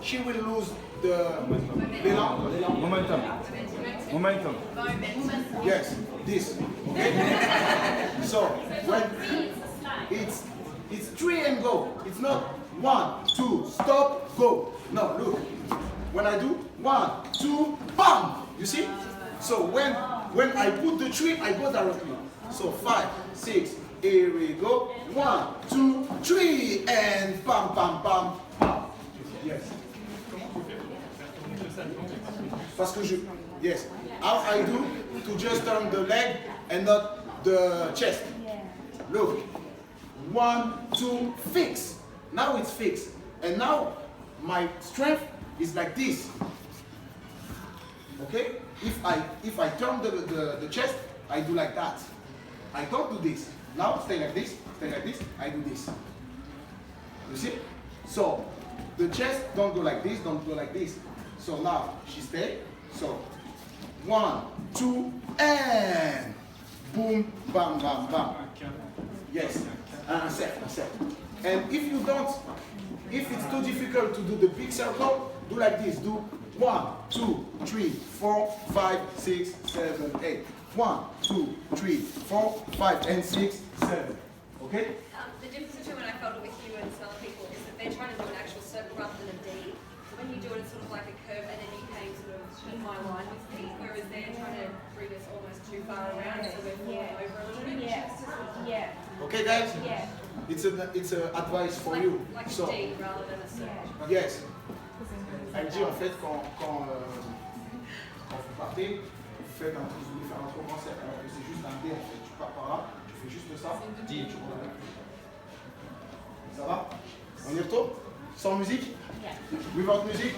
she will lose the l'élan. Momentum. Yes, this. Okay. So when it's 3 and go. It's not 1, 2, stop, go. No, look. When I do 1, 2, bam. You see? So when I put the 3, I go directly. So 5, 6. Here we go. 1, 2, 3, and bam, bam, bam, bam. Yes. Parce que je. Yes. How I do to just turn the leg and not the chest. Look. 1, 2, fix. Now it's fixed. And now my strength is like this. Okay? If I turn the chest, I do like that. I don't do this. Now stay like this, I do this. You see? So the chest don't go like this, don't go like this. So now she stay. So 1, 2, and boom, bam, bam, bam. Yes. Set. And if you don't, if it's too difficult to do the big circle, do like this. Do 1, 2, 3, 4, 5, 6, 7, 8. 1, 2, 3, 4, 5, and 6, 7. Okay? The difference between when I felt it with you and some other people is that they're trying to do an actual circle rather than a D. So when you do it, it's sort of like a curve, and then you came sort of in my line with me, whereas they're trying to bring us almost too far around, so we're falling over a little bit. Yeah. Okay, guys? Yeah. It's a advice for you. Like So, a D rather than a circle. yes. Elle dit en fait quand vous partez, vous voulez faire un trop grand cercle alors que c'est juste un D en fait. Tu pars par là, tu fais juste ça, D et tu reviens. Ça va? On y retourne? Sans musique? Yeah. Without music?